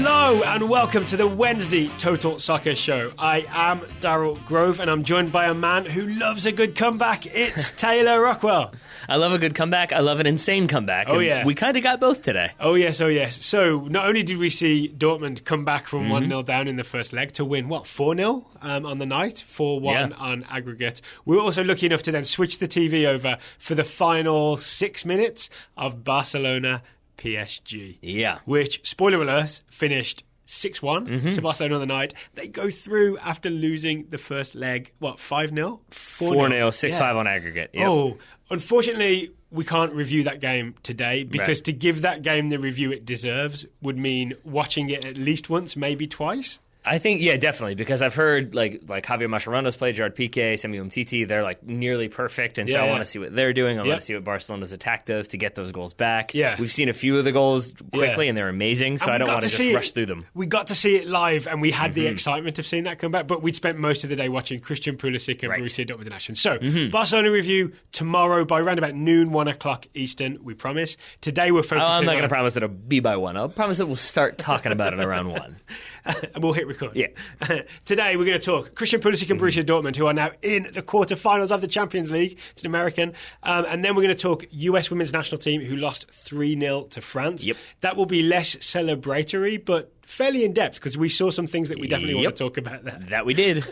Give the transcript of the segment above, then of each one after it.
Hello and welcome to the Wednesday Total Soccer Show. I am Daryl Grove and I'm joined by a man who loves a good comeback. It's Taylor Rockwell. I love a good comeback. I love an insane comeback. Oh, yeah. We kind of got both today. Oh, yes, oh, yes. So, not only did we see Dortmund come back from 1-0 down in the first leg to win, 4-0 on the night? 4-1 on aggregate. We were also lucky enough to then switch the TV over for the final 6 minutes of Barcelona PSG. Yeah. Which, spoiler alert, finished 6-1 to Barcelona on the night. They go through after losing the first leg, 5-0? 4-0, 6-5 on aggregate. Yep. Oh, unfortunately, we can't review that game today because to give that game the review it deserves would mean watching it at least once, maybe twice. I think, yeah, definitely, because I've heard like Javier Mascherano's play, Gerard Piqué, Samuel Umtiti, they're like nearly perfect, and so I want to see what they're doing. I want to see what Barcelona's attack does to get those goals back. Yeah. We've seen a few of the goals quickly, and they're amazing, so I don't want to just rush through them. We got to see it live, and we had the excitement of seeing that come back, but we'd spent most of the day watching Christian Pulisic and Borussia Dortmund in action. So, Barcelona review tomorrow by around about noon, 1 o'clock Eastern, we promise. Today we're focusing I'm not going to promise that it'll be by 1. I'll promise that we'll start talking about it around 1. And we'll hit record. Yeah. Today we're going to talk Christian Pulisic and Borussia Dortmund, who are now in the quarterfinals of the Champions League. It's an American. And then we're going to talk US women's national team, who lost 3-0 to France. Yep. That will be less celebratory, but fairly in-depth, because we saw some things that we definitely want to talk about there. That we did.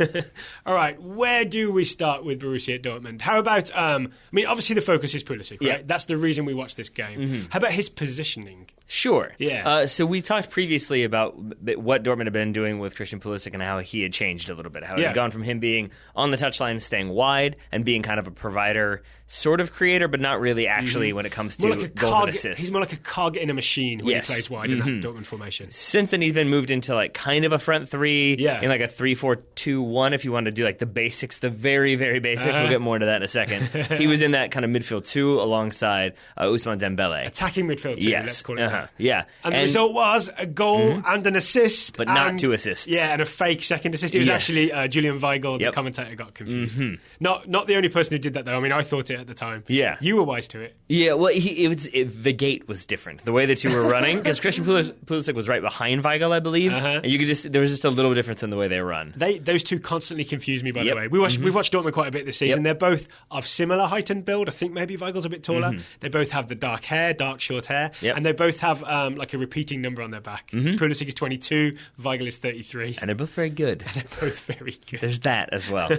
All right, where do we start with Borussia Dortmund? How about, obviously the focus is Pulisic, right? Yeah. That's the reason we watch this game. How about his positioning? Sure. Yeah. So we talked previously about what Dortmund had been doing with Christian Pulisic and how he had changed a little bit. How it had gone from him being on the touchline, staying wide, and being kind of a provider, sort of creator, but not really actually when it comes to goals and assists. He's more like a cog in a machine when he plays wide in that Dortmund formation. Since then, he's been moved into like kind of a front three, in like a 3-4-2-1 if you want to do like the basics, the very, very basics. We'll get more into that in a second. He was in that kind of midfield two alongside Ousmane Dembele. Attacking midfield two, let's call it that. Yeah. And the result was a goal and an assist. But not 2 assists. Yeah, and a fake second assist. It was actually Julian Weigl, the commentator, got confused. Not the only person who did that, though. I mean, I thought it at the time. Yeah. You were wise to it. Yeah, well, the gate was different. The way the two were running, because Christian Pulisic was right behind Weigl, I believe. And you could there was just a little difference in the way they run. Those two constantly confuse me, by the way. We've watched Dortmund quite a bit this season. They're both of similar height and build. I think maybe Weigl's a bit taller. They both have the dark short hair. And they both have like a repeating number on their back. Pulisic is 22, Weigl is 33. And they're both very good. And they're both very good. There's that as well.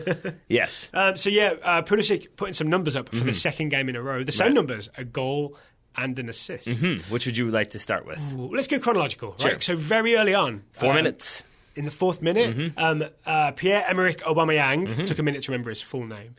Yes. Pulisic putting some numbers up for the second game in a row. The same numbers, a goal and an assist. Which would you like to start with? Let's go chronological, right? Sure. So very early on. 4 minutes. In the 4th minute, Pierre-Emerick Aubameyang, took a minute to remember his full name,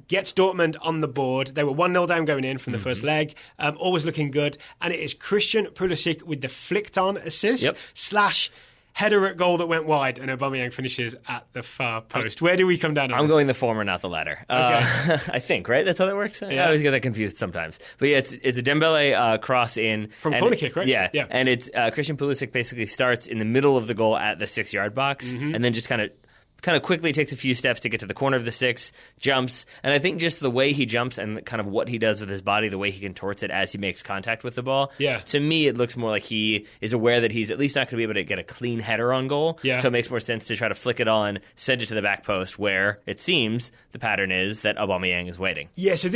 gets Dortmund on the board. They were 1-0 down going in from the first leg, always looking good. And it is Christian Pulisic with the flicked-on assist / header at goal that went wide, and Aubameyang finishes at the far post. Where do we come down on I'm this? going the former, not the latter. Okay. I think, right? That's how that works? I always get that confused sometimes. But yeah, it's a Dembele cross in. From corner kick, right? Yeah. And it's Christian Pulisic basically starts in the middle of the goal at the 6-yard box, and then just kind of quickly takes a few steps to get to the corner of the 6, jumps, and I think just the way he jumps and kind of what he does with his body, the way he contorts it as he makes contact with the ball, to me it looks more like he is aware that he's at least not going to be able to get a clean header on goal, so it makes more sense to try to flick it on, send it to the back post, where it seems the pattern is that Aubameyang is waiting. Yeah, so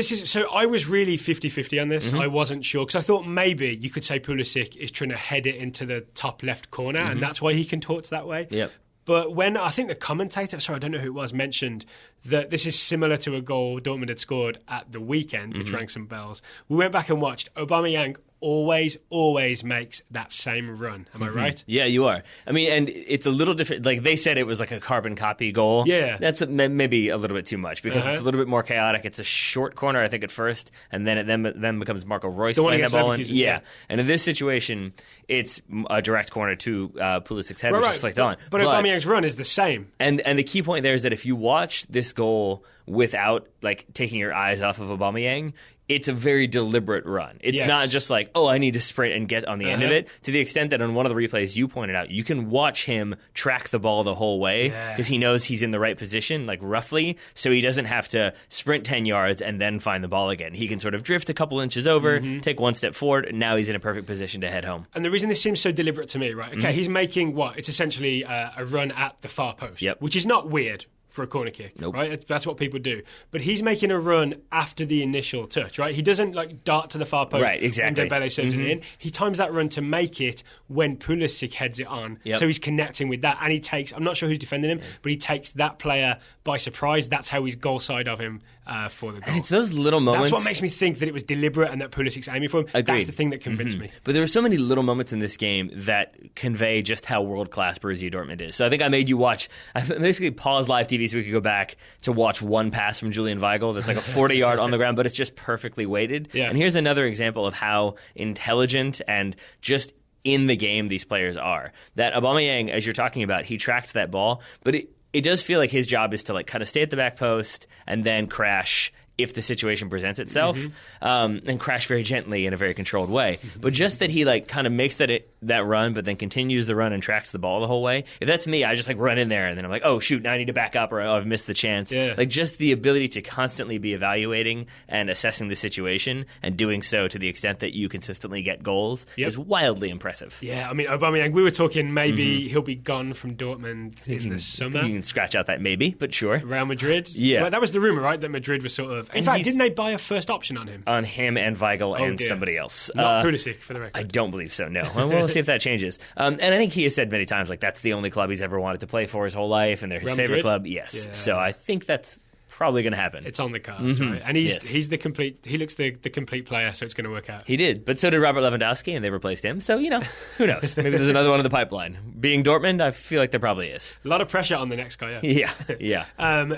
I was really 50-50 on this. I wasn't sure, because I thought maybe you could say Pulisic is trying to head it into the top left corner, and that's why he contorts that way. Yep. But when I think the commentator, I don't know who it was, mentioned that this is similar to a goal Dortmund had scored at the weekend, which rang some bells. We went back and watched. Aubameyang always makes that same run. Am I right? Yeah, you are. I mean, and it's a little different. Like, they said it was like a carbon copy goal. Yeah. That's maybe a little bit too much, because it's a little bit more chaotic. It's a short corner, I think, at first, and then it then becomes Marco Reus playing that ball in. Yeah. And in this situation, it's a direct corner to Pulisic's head, which is flicked on. But Aubameyang's run is the same. And the key point there is that if you watch this goal without like taking your eyes off of Aubameyang, it's a very deliberate run. It's not just like, oh, I need to sprint and get on the end of it, to the extent that on one of the replays you pointed out, you can watch him track the ball the whole way because he knows he's in the right position, like roughly, so he doesn't have to sprint 10 yards and then find the ball again. He can sort of drift a couple inches over, take one step forward, and now he's in a perfect position to head home. And the reason this seems so deliberate to me, right? Okay, he's making it's essentially a run at the far post, which is not weird for a corner kick, right? That's what people do. But he's making a run after the initial touch, right? He doesn't like dart to the far post right, exactly. and Dembele serves it in. He times that run to make it when Pulisic heads it on. So he's connecting with that, and he takes, I'm not sure who's defending him, but he takes that player by surprise. That's how he's goal side of him for the goal. And it's those little moments. That's what makes me think that it was deliberate and that Pulisic's aiming for him. Agreed. That's the thing that convinced me. But there are so many little moments in this game that convey just how world-class Borussia Dortmund is. So I think I made you watch, I basically paused live TV so we could go back to watch one pass from Julian Weigl that's like a 40-yard on the ground, but it's just perfectly weighted. Yeah. And here's another example of how intelligent and just in the game these players are. That Aubameyang, as you're talking about, he tracks that ball, but it does feel like his job is to like kind of stay at the back post and then crash if the situation presents itself, and crash very gently in a very controlled way. But just that he like kind of makes that run, but then continues the run and tracks the ball the whole way. If that's me, I just like run in there and then I'm like, oh shoot, now I need to back up, or oh, I've missed the chance. Yeah. Like just the ability to constantly be evaluating and assessing the situation and doing so to the extent that you consistently get goals is wildly impressive. Yeah, I mean, Aubameyang, we were talking maybe he'll be gone from Dortmund in the summer. You can scratch out that maybe, but sure. Real Madrid? Yeah. Well, that was the rumour, right? That Madrid was sort of... In fact, didn't they buy a first option on him? On him and Weigl and somebody else. Not Pulisic, for the record. I don't believe so, no. Well, we'll see if that changes. And I think he has said many times, like, that's the only club he's ever wanted to play for his whole life, and they're his favorite club. Yes. Yeah. So I think that's probably going to happen. It's on the cards, right? And he's the complete... He looks the complete player, so it's going to work out. He did, but so did Robert Lewandowski, and they replaced him. So, you know, who knows? Maybe there's another one in the pipeline. Being Dortmund, I feel like there probably is. A lot of pressure on the next guy. Yeah.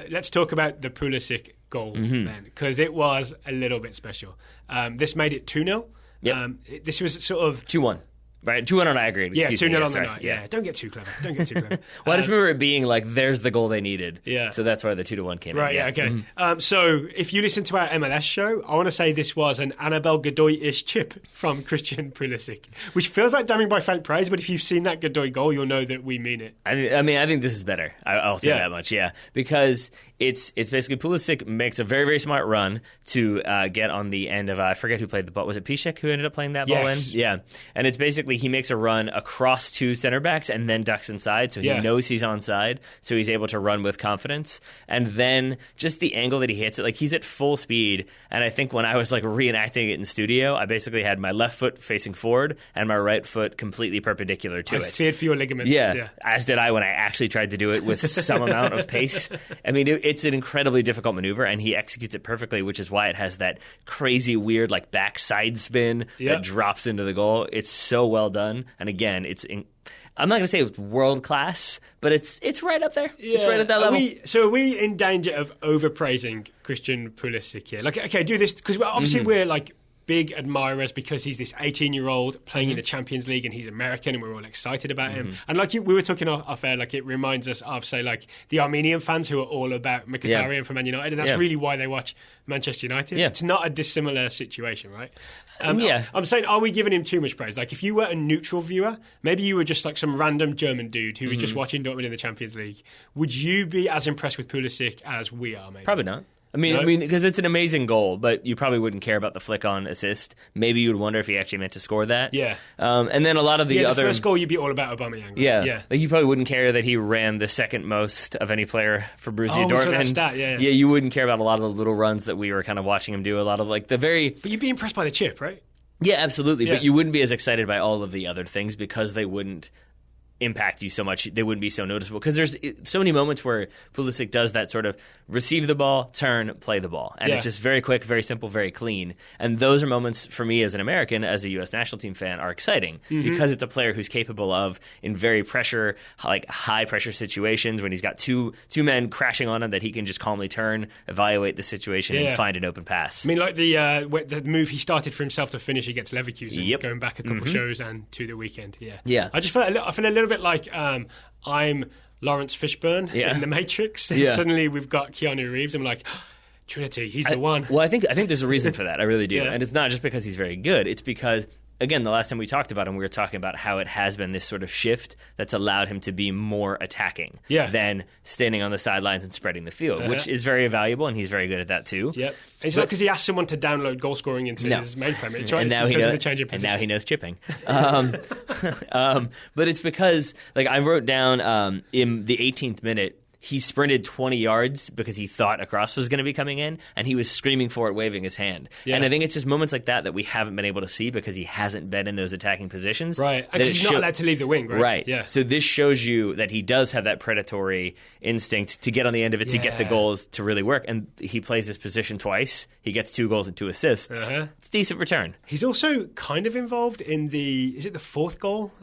Let's talk about the Pulisic goal then, because it was a little bit special. This made it 2-0. Yep. This was sort of... 2-1. Right, 2-1 on I agree. Yeah, 2-0 on the night. Yeah, don't get too clever. Well, I just remember it being like, there's the goal they needed. Yeah. So that's why the 2-1 came in. Right, okay. So if you listen to our MLS show, I want to say this was an Annabelle Godoy-ish chip from Christian Pulisic, which feels like damning by faint praise, but if you've seen that Godoy goal, you'll know that we mean it. I mean, I think this is better. I'll say that much, because it's basically Pulisic makes a very, very smart run to get on the end of, I forget who played the ball. Was it Piszczek who ended up playing that ball in? Yeah. And it's basically, he makes a run across two center backs and then ducks inside, so he knows he's onside, so he's able to run with confidence. And then just the angle that he hits it, like he's at full speed, and I think when I was like reenacting it in studio, I basically had my left foot facing forward and my right foot completely perpendicular to it. I feared for your ligaments. Yeah, as did I when I actually tried to do it with some amount of pace. I mean, it's an incredibly difficult maneuver, and he executes it perfectly, which is why it has that crazy, weird, like backside spin that drops into the goal. It's so well done. And again, I'm not going to say it's world class, but it's right up there. Yeah. It's right at that level. Are we in danger of overpraising Christian Pulisic here? Like, okay, do this because obviously we're like big admirers because he's this 18-year-old playing in the Champions League and he's American and we're all excited about him. And like we were talking off air, like it reminds us of, say, like the Armenian fans who are all about Mkhitaryan from Man United, and that's really why they watch Manchester United. It's not a dissimilar situation, right? I'm saying, are we giving him too much praise? Like, if you were a neutral viewer, maybe you were just like some random German dude who was just watching Dortmund in the Champions League, would you be as impressed with Pulisic as we are, maybe? Probably not. I mean, because it's an amazing goal, but you probably wouldn't care about the flick on assist. Maybe you would wonder if he actually meant to score that. Yeah. And then a lot of the other... the first goal, you'd be all about Aubameyang. Right? Yeah. Like, you probably wouldn't care that he ran the second most of any player for Borussia Dortmund. So that stat, yeah, you wouldn't care about a lot of the little runs that we were kind of watching him do. A lot of, like, the very... But you'd be impressed by the chip, right? Yeah, absolutely. Yeah. But you wouldn't be as excited by all of the other things because they wouldn't impact you so much. They wouldn't be so noticeable because there's so many moments where Pulisic does that sort of receive the ball, turn, play the ball. And it's just very quick, very simple, very clean. And those are moments for me as an American, as a U.S. national team fan, are exciting because it's a player who's capable of, in very high pressure situations, when he's got two men crashing on him, that he can just calmly turn, evaluate the situation, and find an open pass. I mean, like the move he started for himself to finish against Leverkusen, going back a couple shows and to the weekend. Yeah. I just feel I feel a little bit like I'm Lawrence Fishburne in The Matrix. And suddenly we've got Keanu Reeves. I'm like, Trinity, he's the one. Well, I think there's a reason for that. I really do. Yeah. And it's not just because he's very good. It's because, again, the last time we talked about him, we were talking about how it has been this sort of shift that's allowed him to be more attacking than standing on the sidelines and spreading the field, which is very valuable, and he's very good at that too. Yep. It's not because he asked someone to download goal scoring into his mainframe. It's right. And now, and now he knows chipping. But it's because, like, I wrote down in the 18th minute, he sprinted 20 yards because he thought a cross was going to be coming in, and he was screaming for it, waving his hand. Yeah. And I think it's just moments like that we haven't been able to see because he hasn't been in those attacking positions. Right. And he's not allowed to leave the wing, right? Right. Yeah. So this shows you that he does have that predatory instinct to get on the end of it, to get the goals to really work. And he plays this position twice. He gets 2 goals and 2 assists. It's a decent return. He's also kind of involved in is it the 4th goal,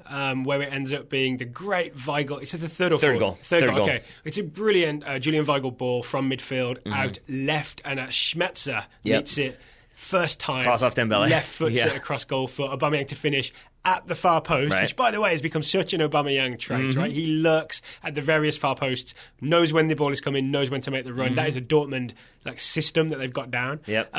where it ends up being the great Weigl. Is it the 3rd or 4th? Third goal. Okay. It's a brilliant Julian Weigl ball from midfield out left, and Schmetzer meets it first time. Cross off Dembele. Left foots it across goal for Aubameyang to finish at the far post, which, by the way, has become such an Aubameyang trait, right? He lurks at the various far posts, knows when the ball is coming, knows when to make the run. That is a Dortmund system that they've got down. Yep.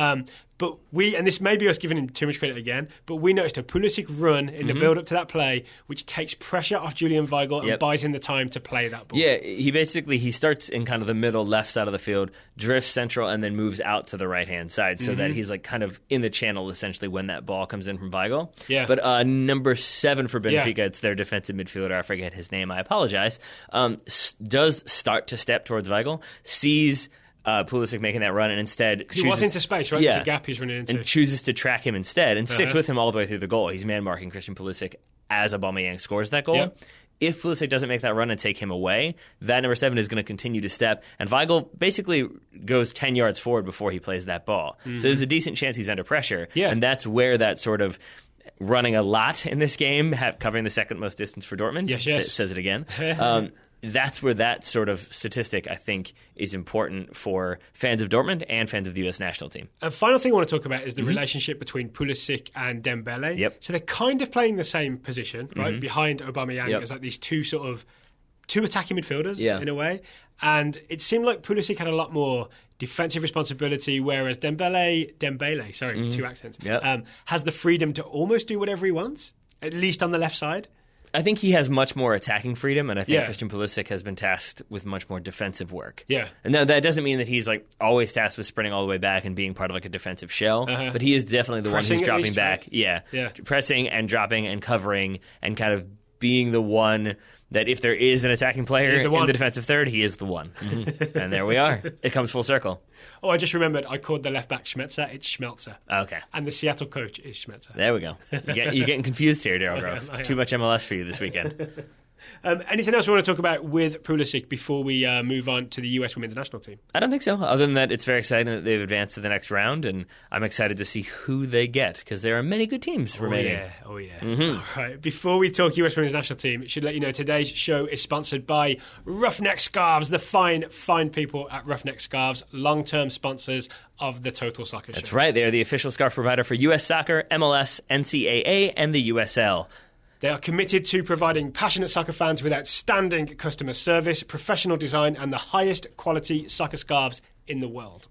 But and this may be us giving him too much credit again, but we noticed a Pulisic run in the build-up to that play, which takes pressure off Julian Weigl and buys him the time to play that ball. Yeah, he starts in kind of the middle left side of the field, drifts central, and then moves out to the right-hand side so that he's kind of in the channel, essentially, when that ball comes in from Weigl. Yeah. But number 7 for Benfica, it's their defensive midfielder, I forget his name, I apologize, does start to step towards Weigl, sees Pulisic making that run, and instead he was into space, right? There's a gap he's running into. And chooses to track him instead and sticks with him all the way through the goal. He's man-marking Christian Pulisic as Aubameyang scores that goal. Yep. If Pulisic doesn't make that run and take him away, that number 7 is going to continue to step, and Weigl basically goes 10 yards forward before he plays that ball. So there's a decent chance he's under pressure, and that's where that sort of running a lot in this game, covering the second most distance for Dortmund, says it again. That's where that sort of statistic, I think, is important for fans of Dortmund and fans of the US national team. A final thing I want to talk about is the relationship between Pulisic and Dembele. Yep. So they're kind of playing the same position, right, behind Aubameyang as these two attacking midfielders in a way. And it seemed like Pulisic had a lot more defensive responsibility, whereas Dembele, 2 accents, has the freedom to almost do whatever he wants, at least on the left side. I think he has much more attacking freedom, and I think Christian Pulisic has been tasked with much more defensive work. Yeah. And now that doesn't mean that he's always tasked with sprinting all the way back and being part of a defensive shell, but he is definitely the pressing one who's dropping least, back. right? Yeah. Pressing and dropping and covering and kind of being the one that if there is an attacking player in the defensive third, he is the one. And there we are. It comes full circle. Oh, I just remembered I called the left back Schmetzer. It's Schmelzer. Okay. And the Seattle coach is Schmetzer. There we go. You're getting confused here, Daryl Grove. Too much MLS for you this weekend. Anything else we want to talk about with Pulisic before we move on to the US women's national team? I don't think so. Other than that, it's very exciting that they've advanced to the next round, and I'm excited to see who they get because there are many good teams remaining. Oh, yeah. All right. Before we talk US women's national team, it should let you know today's show is sponsored by Ruffneck Scarves, the fine people at Ruffneck Scarves, long-term sponsors of the Total Soccer Show. That's right. They are the official scarf provider for US Soccer, MLS, NCAA, and the USL. They are committed to providing passionate soccer fans with outstanding customer service, professional design, and the highest quality soccer scarves in the world.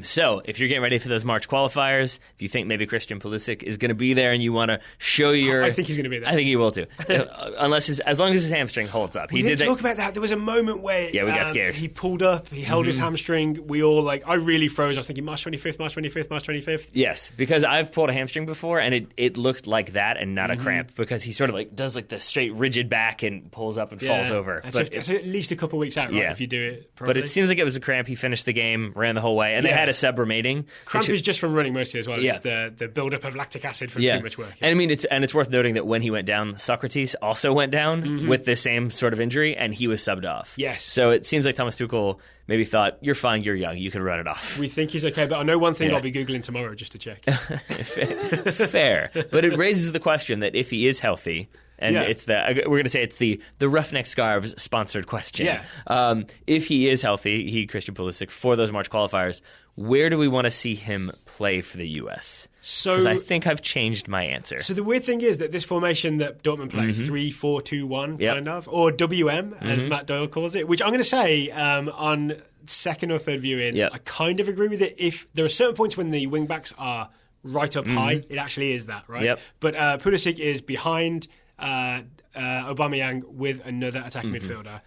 So, if you're getting ready for those March qualifiers, if you think maybe Christian Pulisic is going to be there and you want to show your... I think he's going to be there. I think he will too. As long as his hamstring holds up. We did talk about that. There was a moment where... Yeah, we got scared. He pulled up, he held his hamstring. We all, I really froze. I was thinking March 25th. Yes, because I've pulled a hamstring before and it looked like that and not a cramp because he sort of does the straight rigid back and pulls up and falls over. That's at least a couple of weeks out, right, if you do it properly. But it seems like it was a cramp. He finished the game, ran the whole way, and they had a sub remaining. Cramp is just from running mostly as well. It's the build-up of lactic acid from too much work. And I mean, it's worth noting that when he went down, Socrates also went down with the same sort of injury, and he was subbed off. Yes. So it seems like Thomas Tuchel maybe thought, you're fine, you're young, you can run it off. We think he's okay, but I know one thing I'll be Googling tomorrow just to check. Fair. But it raises the question that if he is healthy, And we're going to say it's the Ruffneck Scarves sponsored question. Yeah. If he is healthy, Christian Pulisic, for those March qualifiers, where do we want to see him play for the U.S.? Because I think I've changed my answer. So the weird thing is that this formation that Dortmund play, 3-4-2-1 kind of, or WM, as Matt Doyle calls it, which I'm going to say on second or third viewing, I kind of agree with it. If there are certain points when the wing-backs are right up high, it actually is that, right? Yep. But Pulisic is behind Aubameyang with another attacking midfielder.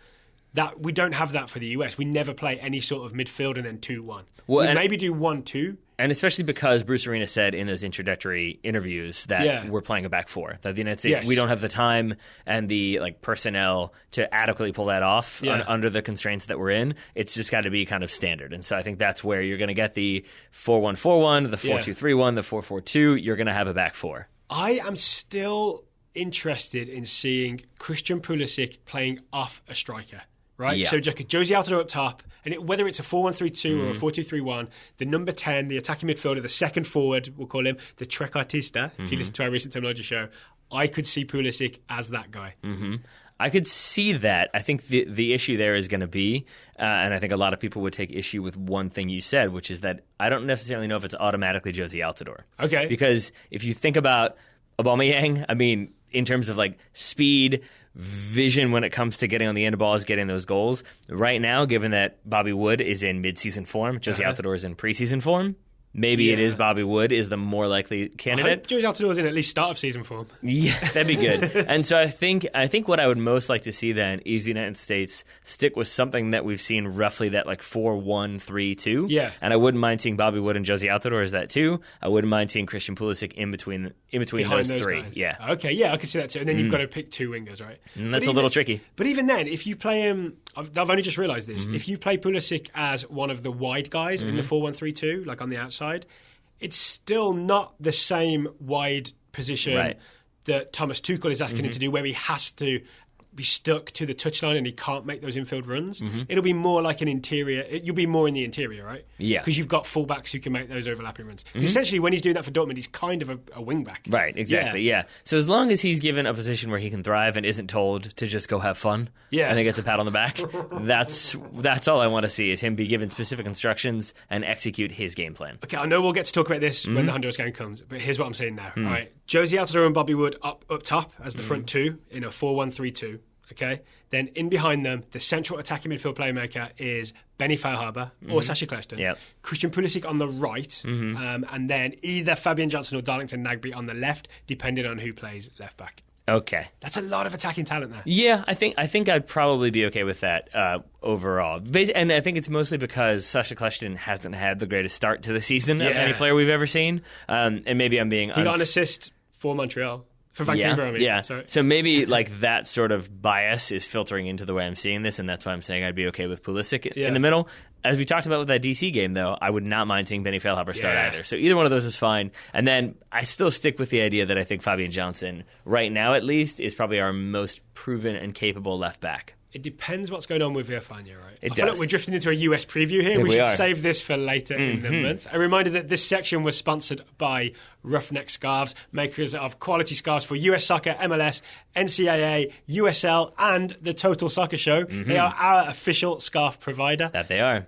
That we don't have that for the US. We never play any sort of midfield and then 2-1. We maybe do 1-2. And especially because Bruce Arena said in those introductory interviews that we're playing a back four. That the United States, we don't have the time and the personnel to adequately pull that off under the constraints that we're in. It's just got to be kind of standard. And so I think that's where you're going to get the 4-1-4-1, the 4-2-3-1, the 4-4-2. You're going to have a back four. I am still interested in seeing Christian Pulisic playing off a striker. Right, so Josie Altidore up top, and whether it's a 4-1-3-2 or a 4-2-3-1, the number 10, the attacking midfielder, the second forward, we'll call him the trequartista. If you listen to our recent terminology show, I could see Pulisic as that guy. I could see that. I think the issue there is going to be, and I think a lot of people would take issue with one thing you said, which is that I don't necessarily know if it's automatically Josie Altidore. Okay, because if you think about Aubameyang, I mean, in terms of speed, vision when it comes to getting on the end of balls, getting those goals. Right now, given that Bobby Wood is in mid-season form, Josie Altidore is in preseason form, maybe it is Bobby Wood is the more likely candidate. I hope Josie Altidore is in at least start of season form. Yeah, that'd be good. And so I think what I would most like to see then is the United States stick with something that we've seen roughly that 4-1-3-2. Yeah. And I wouldn't mind seeing Bobby Wood and Josie Altidore as that too. I wouldn't mind seeing Christian Pulisic in between those three. Guys. Yeah. Okay, yeah, I could see that too. And then you've got to pick two wingers, right? And that's a little tricky. But even then, if you play him, I've only just realised this, if you play Pulisic as one of the wide guys in the 4-1-3-2, on the outside, it's still not the same wide position that Thomas Tuchel is asking him to do, where he has to be stuck to the touchline and he can't make those infield runs. It'll be more like an interior. You'll be more in the interior, right? Yeah. Because you've got fullbacks who can make those overlapping runs. Essentially, when he's doing that for Dortmund, he's kind of a wing back. Right, exactly, yeah. So as long as he's given a position where he can thrive and isn't told to just go have fun, I think it's a pat on the back. That's all I want to see, is him be given specific instructions and execute his game plan. Okay, I know we'll get to talk about this when the Honduras game comes, but here's what I'm saying now. All right, Josie Altidore and Bobby Wood up top as the front two in a 4-1-3-2. Okay, then in behind them, the central attacking midfield playmaker is Benny Feilhaber or Sacha Kljestan. Yep. Christian Pulisic on the right, and then either Fabian Johnson or Darlington Nagbe on the left, depending on who plays left back. Okay, that's a lot of attacking talent there. Yeah, I think I'd probably be okay with that overall, and I think it's mostly because Sacha Kljestan hasn't had the greatest start to the season of any player we've ever seen, and maybe I'm being he got an assist for Montreal. For Vancouver, I mean. Yeah. Sorry. So maybe that sort of bias is filtering into the way I'm seeing this, and that's why I'm saying I'd be okay with Pulisic in the middle. As we talked about with that DC game, though, I would not mind seeing Benny Feilhaber start either. So either one of those is fine. And then I still stick with the idea that I think Fabian Johnson, right now at least, is probably our most proven and capable left back. It depends what's going on with Villafaña, right? I feel like we're drifting into a US preview here. We should save this for later in the month. A reminder that this section was sponsored by Ruffneck Scarves, makers of quality scarves for US Soccer, MLS, NCAA, USL, and the Total Soccer Show. They are our official scarf provider. That they are.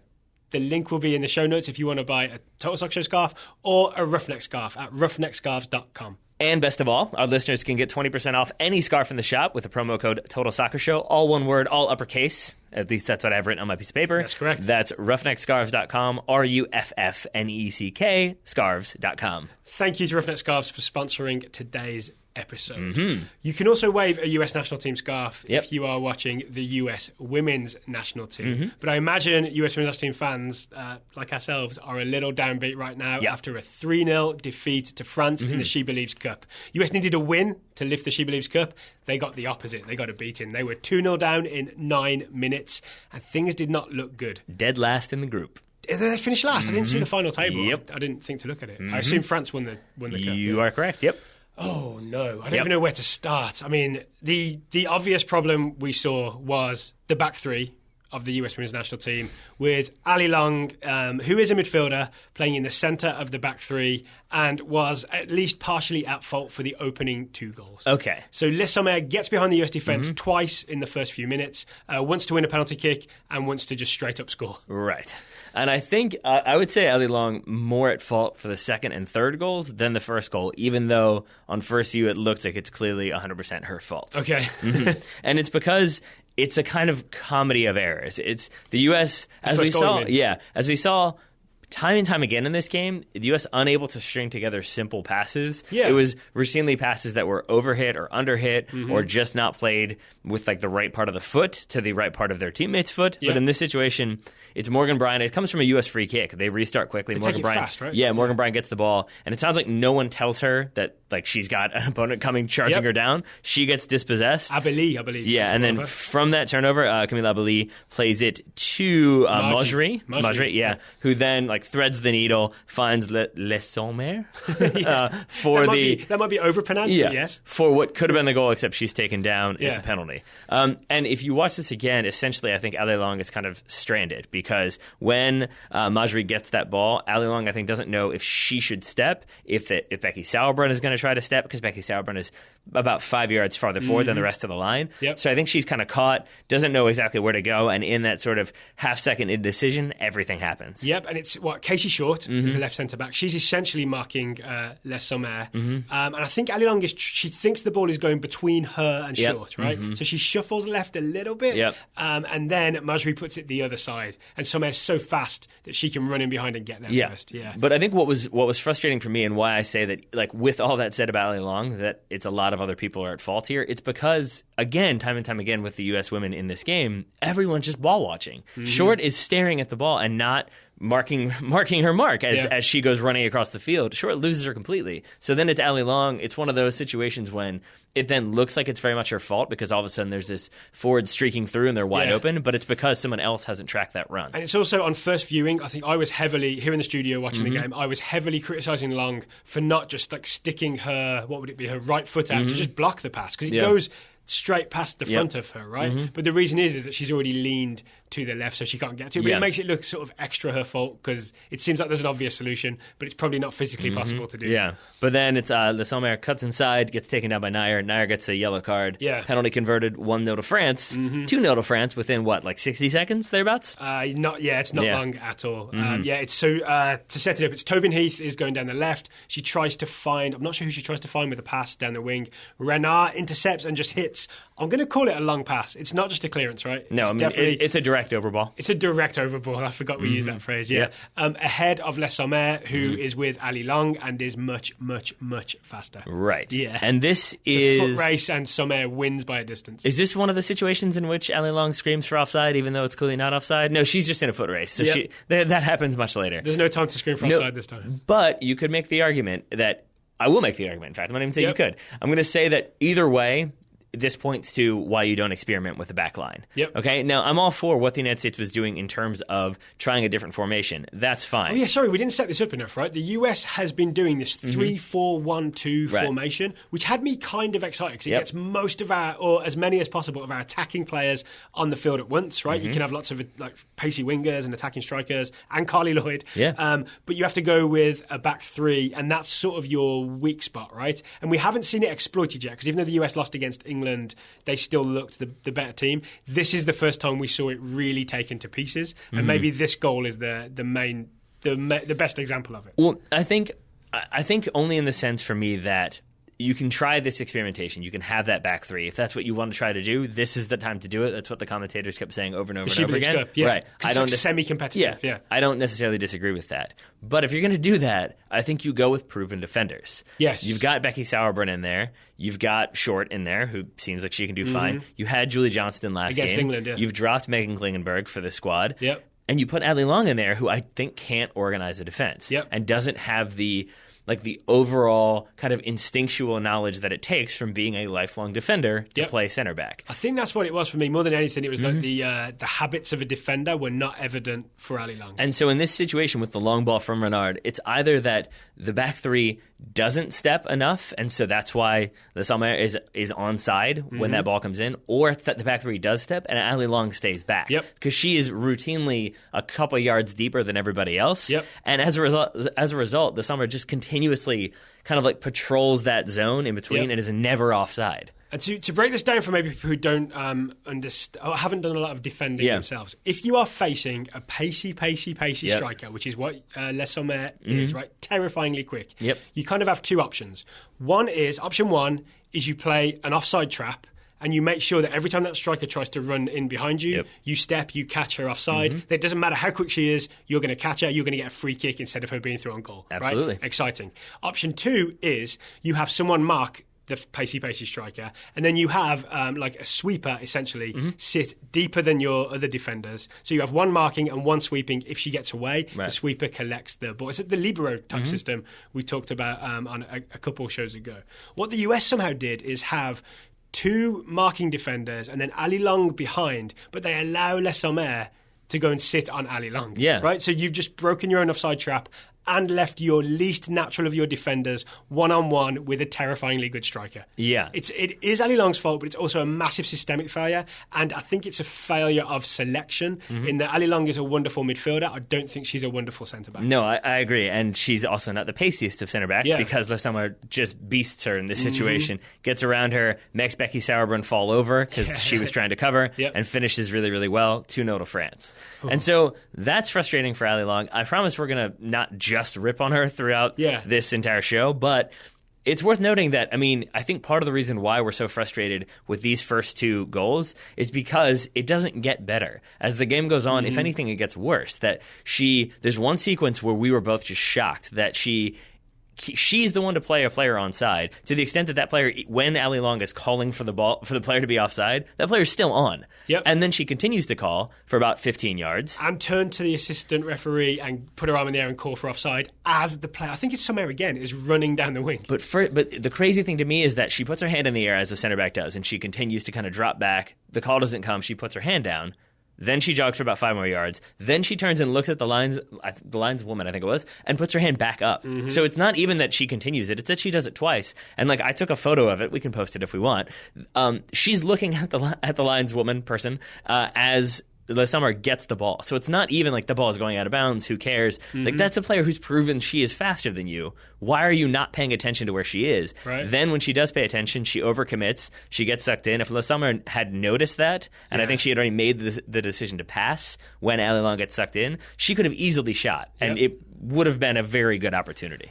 The link will be in the show notes if you want to buy a Total Soccer Show scarf or a Ruffneck scarf at ruffneckscarves.com. And best of all, our listeners can get 20% off any scarf in the shop with the promo code TOTALSOCCERSHOW, all one word, all uppercase. At least that's what I've written on my piece of paper. That's correct. That's ruffneckscarves.com, RUFFNECK, scarves.com. Thank you to Ruffneck Scarves for sponsoring today's episode. You can also wave a US national team scarf if you are watching the US women's national team. But I imagine US women's national team fans, like ourselves, are a little downbeat right now after a 3-0 defeat to France in the SheBelieves Cup. US needed a win to lift the SheBelieves Cup. They got the opposite. They got a beating. They were 2-0 down in 9 minutes, and things did not look good. Dead last in the group. They finished last. I didn't see the final table. I didn't think to look at it. I assume France won the cup. You are correct, yep. Oh, no. I don't even know where to start. I mean, the obvious problem we saw was the back three of the US women's national team, with Ali Long, who is a midfielder, playing in the centre of the back three and was at least partially at fault for the opening 2 goals. Okay. So Les Sommer gets behind the US defence twice in the first few minutes, wants to win a penalty kick and wants to just straight up score. Right. And I think I would say Ali Long more at fault for the second and third goals than the first goal, even though on first view it looks like it's clearly 100% her fault. Okay. And it's because it's a kind of comedy of errors. It's the U.S., as we saw time and time again in this game, the U.S. unable to string together simple passes. Yeah. It was routinely passes that were overhit or underhit or just not played with like the right part of the foot to the right part of their teammate's foot. Yeah. But in this situation, it's Morgan Bryan. It comes from a U.S. free kick. They restart quickly. They Morgan take it Bryan, fast, right? Yeah, Morgan Bryan gets the ball, and it sounds like no one tells her that like she's got an opponent coming charging her down. She gets dispossessed. I believe. Yeah, and then from that turnover, Camille Abeli plays it to Mojri, who then like threads the needle, finds Les Sommer for that might be overpronounced, but yes, for what could have been the goal, except she's taken down. It's a penalty. And if you watch this again, essentially, I think Ali Long is kind of stranded because when Mojri gets that ball, Ali Long I think doesn't know if she should step, if Becky Sauerbrunn is going to try to step, because Becky Sauerbrunn is about 5 yards farther forward than the rest of the line. Yep. So I think she's kind of caught, doesn't know exactly where to go, and in that sort of half-second indecision, everything happens. Yep, and it's Casey Short is the left centre-back. She's essentially marking Les Sommer. And I think Ali Long she thinks the ball is going between her and Short, right? So she shuffles left a little bit, and then Mojri puts it the other side. And Sommer is so fast that she can run in behind and get there first. Yeah. But I think what was frustrating for me, and why I say that, like, with all that said about Ali Long, that it's a lot of other people are at fault here, it's because, again, time and time again with the U.S. women in this game, everyone's just ball watching. Short is staring at the ball and not marking her mark as she goes running across the field. Short loses her completely. So then it's Ali Long. It's one of those situations when it then looks like it's very much her fault because all of a sudden there's this forward streaking through and they're wide open, but it's because someone else hasn't tracked that run. And it's also on first viewing, I think I was heavily, here in the studio watching the game, I was heavily criticising Long for not just like sticking her, her right foot out to just block the pass, because it goes straight past the front of her, right? But the reason is that she's already leaned to the left, so she can't get to it. But it makes it look sort of extra her fault, because it seems like there's an obvious solution, but it's probably not physically possible to do. Yeah, but then it's Les Sommer cuts inside, gets taken down by Nair. Nair gets a yellow card. Yeah. Penalty converted, 1-0 to France. 2-0 to France within, like 60 seconds, thereabouts? It's not long at all. It's so, to set it up, it's Tobin Heath is going down the left. She tries to find, I'm not sure who she tries to find with a pass down the wing. Renard intercepts and just hits. I'm going to call it a long pass. It's not just a clearance, right? No, it's a direct overball. It's a direct overball. I forgot we used that phrase. Yeah. Ahead of Les Sommer, who is with Ali Long and is much, much, much faster. Right. Yeah. And this it's is a foot race, and Sommer wins by a distance. Is this one of the situations in which Ali Long screams for offside, even though it's clearly not offside? No, she's just in a foot race. So that happens much later. There's no time to scream for offside this time. But you could make the argument that I will make the argument. In fact, I'm not even saying you could. I'm going to say that either way, this points to why you don't experiment with the back line. Yep. Okay? Now, I'm all for what the United States was doing in terms of trying a different formation. That's fine. Oh, yeah, sorry, we didn't set this up enough, right? The US has been doing this 3-4-1-2 formation, which had me kind of excited, because it gets most of our, or as many as possible, of our attacking players on the field at once, right? You can have lots of like pacey wingers and attacking strikers and Carly Lloyd. Yeah. But you have to go with a back three, and that's sort of your weak spot, right? And we haven't seen it exploited yet, because even though the US lost against England, they still looked the better team. This is the first time we saw it really taken to pieces, and maybe this goal is the best example of it. Well, I think only in the sense for me that you can try this experimentation. You can have that back three. If that's what you want to try to do, this is the time to do it. That's what the commentators kept saying over and over and over again. Cup, right. I don't semi-competitive. Yeah. I don't necessarily disagree with that. But if you're going to do that, I think you go with proven defenders. Yes. You've got Becky Sauerbrunn in there. You've got Short in there, who seems like she can do fine. You had Julie Johnston last against game. England, You've dropped Megan Klingenberg for the squad. Yep. And you put Ali Long in there, who I think can't organize a defense. Yep. And doesn't have the like the overall kind of instinctual knowledge that it takes from being a lifelong defender to play center back. I think that's what it was for me more than anything. It was like the habits of a defender were not evident for Ali Long. And so in this situation with the long ball from Renard, it's either that the back three doesn't step enough, and so that's why the Sommer is onside when that ball comes in, or it's that the back three does step and Ali Long stays back. Because she is routinely a couple yards deeper than everybody else. And as a result, the Sommer just continuously kind of like patrols that zone in between and is never offside. And to break this down for maybe people who don't understand or haven't done a lot of defending themselves, if you are facing a pacey striker, which is what Les Sommer is, right, terrifyingly quick, you kind of have two options. Option one is you play an offside trap, and you make sure that every time that striker tries to run in behind you, you step, you catch her offside. It doesn't matter how quick she is, you're going to catch her, you're going to get a free kick instead of her being through on goal. Absolutely. Right? Exciting. Option two is you have someone mark the pacey striker, and then you have like a sweeper essentially sit deeper than your other defenders. So you have one marking and one sweeping. If she gets away, the sweeper collects the ball. It's the libero type system we talked about on a couple of shows ago. What the US somehow did is have two marking defenders and then Ali Long behind, but they allow Les Sommer to go and sit on Ali Long. Right? So you've just broken your own offside trap and left your least natural of your defenders one-on-one with a terrifyingly good striker. It is Ali Long's fault, but it's also a massive systemic failure, and I think it's a failure of selection in that Ali Long is a wonderful midfielder. I don't think she's a wonderful centre-back. No, I agree, and she's also not the paciest of centre-backs because Les Sommer just beasts her in this situation, gets around her, makes Becky Sauerbrunn fall over because she was trying to cover, and finishes really, really well, 2-0 to France. And so that's frustrating for Ali Long. I promise we're going to not just rip on her throughout this entire show, but it's worth noting that, I mean, I think part of the reason why we're so frustrated with these first two goals is because it doesn't get better. As the game goes on, if anything, it gets worse. There's one sequence where we were both just shocked that she's the one to play a player onside, to the extent that player, when Ali Long is calling for the ball for the player to be offside, that player's still on. And then she continues to call for about 15 yards. And turn to the assistant referee and put her arm in the air and call for offside as the player, I think it's somewhere again, is running down the wing. But the crazy thing to me is that she puts her hand in the air as the center back does, and she continues to kind of drop back. The call doesn't come. She puts her hand down. Then she jogs for about 5 more yards. Then she turns and looks at the lineswoman, I think it was, and puts her hand back up. So it's not even that she continues it; it's that she does it twice. And like I took a photo of it. We can post it if we want. She's looking at the lineswoman person as Les Sommer gets the ball. So it's not even like the ball is going out of bounds. Who cares? Like that's a player who's proven she is faster than you. Why are you not paying attention to where she is? Then when she does pay attention, she overcommits. She gets sucked in. If Les Sommer had noticed that, and I think she had already made the decision to pass when Ali Long gets sucked in, she could have easily shot. And it would have been a very good opportunity.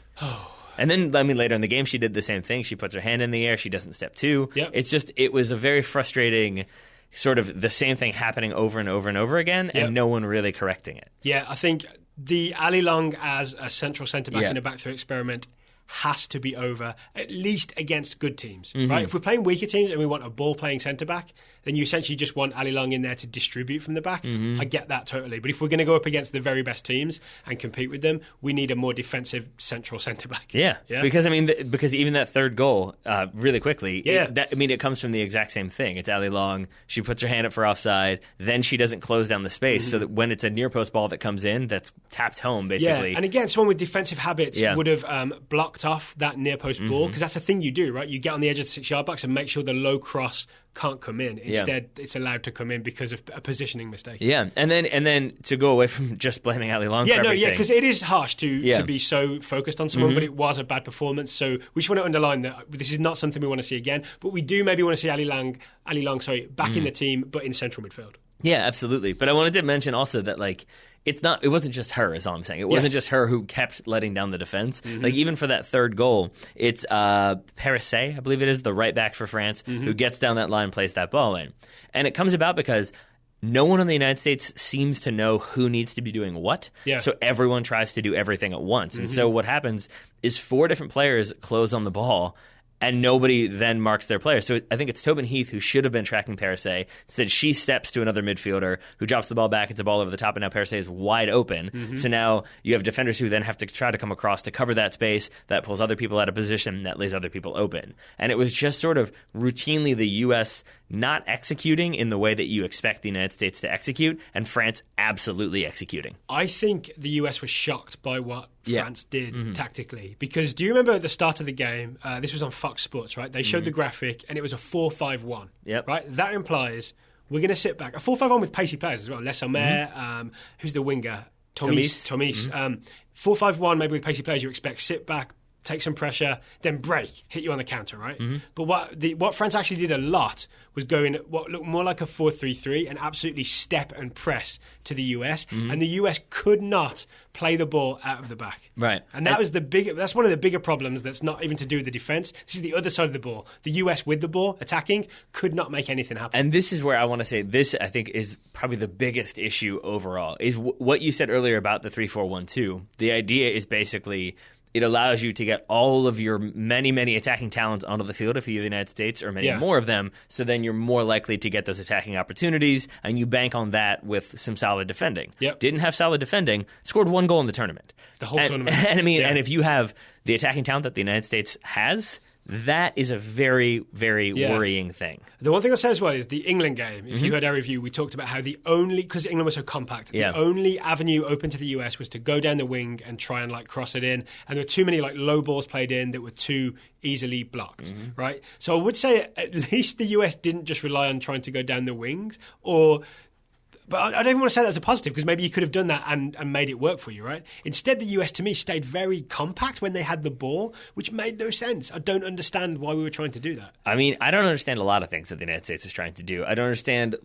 And then, I mean, later in the game, she did the same thing. She puts her hand in the air. She doesn't step two. It's just, it was a very frustrating sort of the same thing happening over and over and over again, and no one really correcting it. I think the Ali Long as a central centre-back in a back-three experiment has to be over, at least against good teams, right? If we're playing weaker teams and we want a ball-playing centre-back, then you essentially just want Ali Long in there to distribute from the back. I get that totally. But if we're going to go up against the very best teams and compete with them, we need a more defensive central centre-back. Because, I mean, because even that third goal, really quickly, it comes from the exact same thing. It's Ali Long. She puts her hand up for offside. Then she doesn't close down the space so that when it's a near-post ball that comes in, that's tapped home, basically. And again, someone with defensive habits would have blocked off that near-post ball, because that's the thing you do, right? You get on the edge of the 6-yard box and make sure the low cross can't come in. Instead, it's allowed to come in because of a positioning mistake. And then to go away from just blaming Ali Long for everything. Because it is harsh to be so focused on someone, but it was a bad performance. So we just want to underline that this is not something we want to see again, but we do maybe want to see Ali Long, back in the team, but in central midfield. Yeah, absolutely. But I wanted to mention also that, like, it wasn't just her, is all I'm saying. It wasn't just her who kept letting down the defense. Like, even for that third goal, it's Perisset, I believe it is, the right back for France, who gets down that line, plays that ball in. And it comes about because no one in the United States seems to know who needs to be doing what. So everyone tries to do everything at once. And so what happens is 4 different players close on the ball, and nobody then marks their player. So I think it's Tobin Heath who should have been tracking Parisset. Instead, she steps to another midfielder who drops the ball back, gets the ball over the top, and now Parisset is wide open. So now you have defenders who then have to try to come across to cover that space. That pulls other people out of position. That leaves other people open. And it was just sort of routinely the U.S. not executing in the way that you expect the United States to execute, and France absolutely executing. I think the US was shocked by what France did tactically. Because do you remember at the start of the game, this was on Fox Sports, right? They showed the graphic, and it was a 4-5-1. Yep. Right? That implies we're going to sit back. A 4-5-1 with pacey players as well. Les Omer, who's the winger? Tomis. 4-5-1, maybe with pacey players, you expect sit back, take some pressure, then break, hit you on the counter, right? But what France actually did a lot was go in what looked more like a 4-3-3 and absolutely step and press to the US, and the US could not play the ball out of the back. Right. And that's one of the bigger problems that's not even to do with the defense. This is the other side of the ball. The US with the ball, attacking, could not make anything happen. And this is where I want to say this, I think, is probably the biggest issue overall, is what you said earlier about the 3-4-1-2. The idea is basically it allows you to get all of your many, many attacking talents onto the field if you're the United States, or many more of them, so then you're more likely to get those attacking opportunities, and you bank on that with some solid defending. Didn't have solid defending, scored 1 goal in the tournament. The whole tournament. And I mean, and if you have the attacking talent that the United States has, that is a very, very worrying thing. The one thing I'll say as well is the England game. If you heard our review, we talked about how because England was so compact, the only avenue open to the US was to go down the wing and try and cross it in. And there were too many low balls played in that were too easily blocked, right? So I would say at least the US didn't just rely on trying to go down the wings, but I don't even want to say that as a positive, because maybe you could have done that and made it work for you, right? Instead, the US, to me, stayed very compact when they had the ball, which made no sense. I don't understand why we were trying to do that. I mean, I don't understand a lot of things that the United States is trying to do. I don't understand,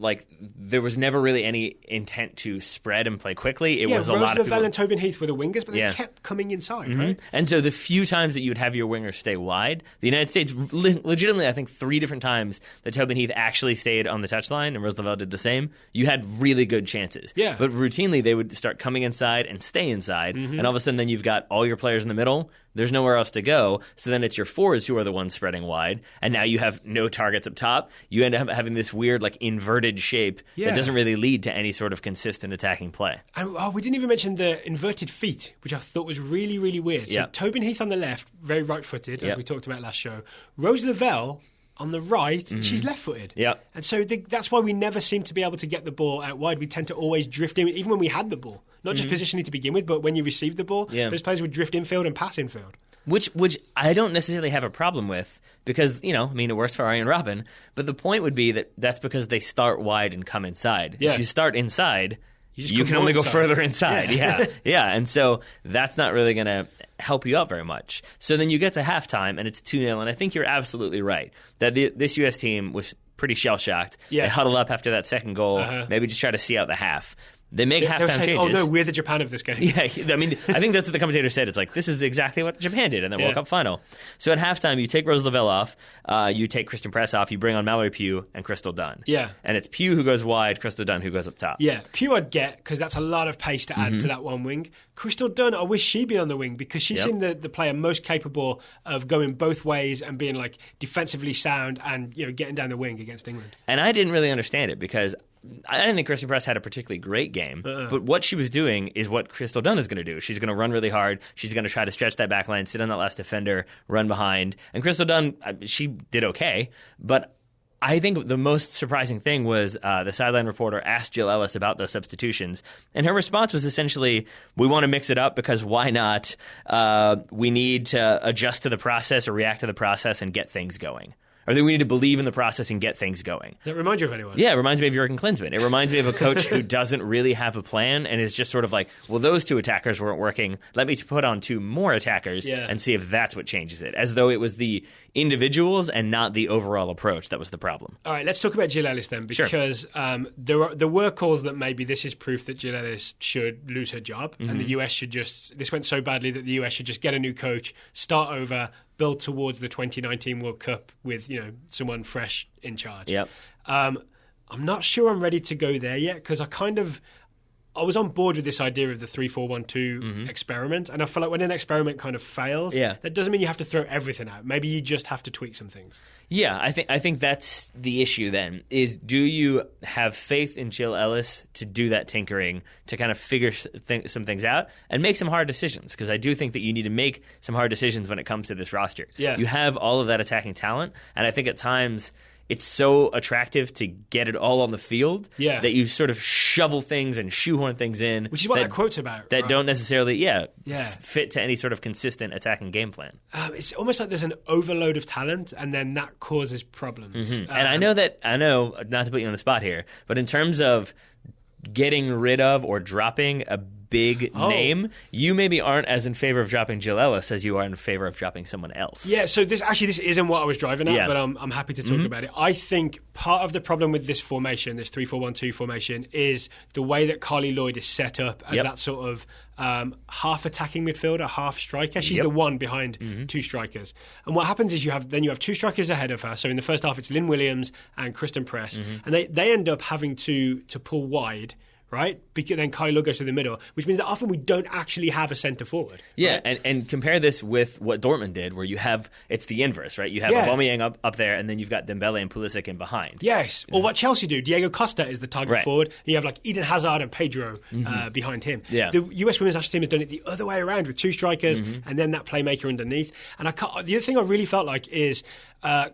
there was never really any intent to spread and play quickly. It was a lot of people... and Tobin Heath were the wingers, but they kept coming inside, right? And so the few times that you would have your wingers stay wide, the United States, legitimately, I think 3 different times that Tobin Heath actually stayed on the touchline, and Roosevelt did the same, you had really good chances. But routinely, they would start coming inside and stay inside, and all of a sudden then you've got all your players in the middle. There's nowhere else to go, so then it's your forwards who are the ones spreading wide, and now you have no targets up top. You end up having this weird, inverted shape that doesn't really lead to any sort of consistent attacking play. And we didn't even mention the inverted feet, which I thought was really, really weird. So Tobin Heath on the left, very right-footed, as we talked about last show. Rose Lavelle on the right, she's left-footed. And so that's why we never seem to be able to get the ball out wide. We tend to always drift in, even when we had the ball. Not just positionally to begin with, but when you receive the ball, those players would drift infield and pass infield. Which I don't necessarily have a problem with, because, it works for Arjen Robben, but the point would be that's because they start wide and come inside. If you start inside, you can only go further inside. And so that's not really going to help you out very much. So then you get to halftime, and it's 2-0, and I think you're absolutely right that this U.S. team was pretty shell-shocked. They huddle up after that second goal, maybe just try to see out the half. They make halftime changes. Oh, no, we're the Japan of this game. I think that's what the commentator said. It's this is exactly what Japan did in the World Cup final. So at halftime, you take Rose Lavelle off, you take Christian Press off, you bring on Mallory Pugh and Crystal Dunn. And it's Pugh who goes wide, Crystal Dunn who goes up top. Pugh I'd get, because that's a lot of pace to add to that one wing. Crystal Dunn, I wish she'd been on the wing, because she seemed the player most capable of going both ways and being defensively sound and getting down the wing against England. And I didn't really understand it, because I didn't think Christian Press had a particularly great game, but what she was doing is what Crystal Dunn is going to do. She's going to run really hard. She's going to try to stretch that back line, sit on that last defender, run behind. And Crystal Dunn, she did okay, but I think the most surprising thing was the sideline reporter asked Jill Ellis about those substitutions, and her response was essentially, we want to mix it up because why not? We need to adjust to the process or react to the process and get things going. Or that we need to believe in the process and get things going. Does that remind you of anyone? Yeah, it reminds me of Jurgen Klinsmann. It reminds me of a coach who doesn't really have a plan and is just sort of well, those 2 attackers weren't working. Let me put on 2 more attackers and see if that's what changes it. As though it was the individuals and not the overall approach that was the problem. All right, let's talk about Jill Ellis then, because there were calls that maybe this is proof that Jill Ellis should lose her job and the US should this went so badly that the US should just get a new coach, start over, build towards the 2019 World Cup with someone fresh in charge. I'm not sure I'm ready to go there yet, because I was on board with this idea of the 3-4-1-2 experiment, and I feel like when an experiment kind of fails, that doesn't mean you have to throw everything out. Maybe you just have to tweak some things. Yeah, I think that's the issue then, is do you have faith in Jill Ellis to do that tinkering, to kind of figure some things out and make some hard decisions? Because I do think that you need to make some hard decisions when it comes to this roster. Yeah. You have all of that attacking talent, and I think at times it's so attractive to get it all on the field that you sort of shovel things and shoehorn things in. Which is what that quote's about. That don't necessarily, fit to any sort of consistent attacking game plan. It's almost like there's an overload of talent, and then that causes problems. And I know, not to put you on the spot here, but in terms of getting rid of or dropping a big name, you maybe aren't as in favor of dropping Jill Ellis as you are in favor of dropping someone else. Yeah, so this isn't what I was driving at, but I'm happy to talk about it. I think part of the problem with this formation, this 3-4-1-2 formation, is the way that Carly Lloyd is set up as that sort of half attacking midfielder, half striker. She's the one behind two strikers. And what happens is you have two strikers ahead of her. So in the first half, it's Lynn Williams and Kristen Press. And they end up having to pull wide, right? Because then Kylie Lloyd goes to the middle, which means that often we don't actually have a centre forward. Yeah, right? and compare this with what Dortmund did, where it's the inverse, right? You have Aubameyang up there, and then you've got Dembele and Pulisic in behind. Yes, or what Chelsea do. Diego Costa is the target forward, and you have like Eden Hazard and Pedro behind him. Yeah. The US Women's National Team has done it the other way around with two strikers and then that playmaker underneath. And the other thing I really felt like is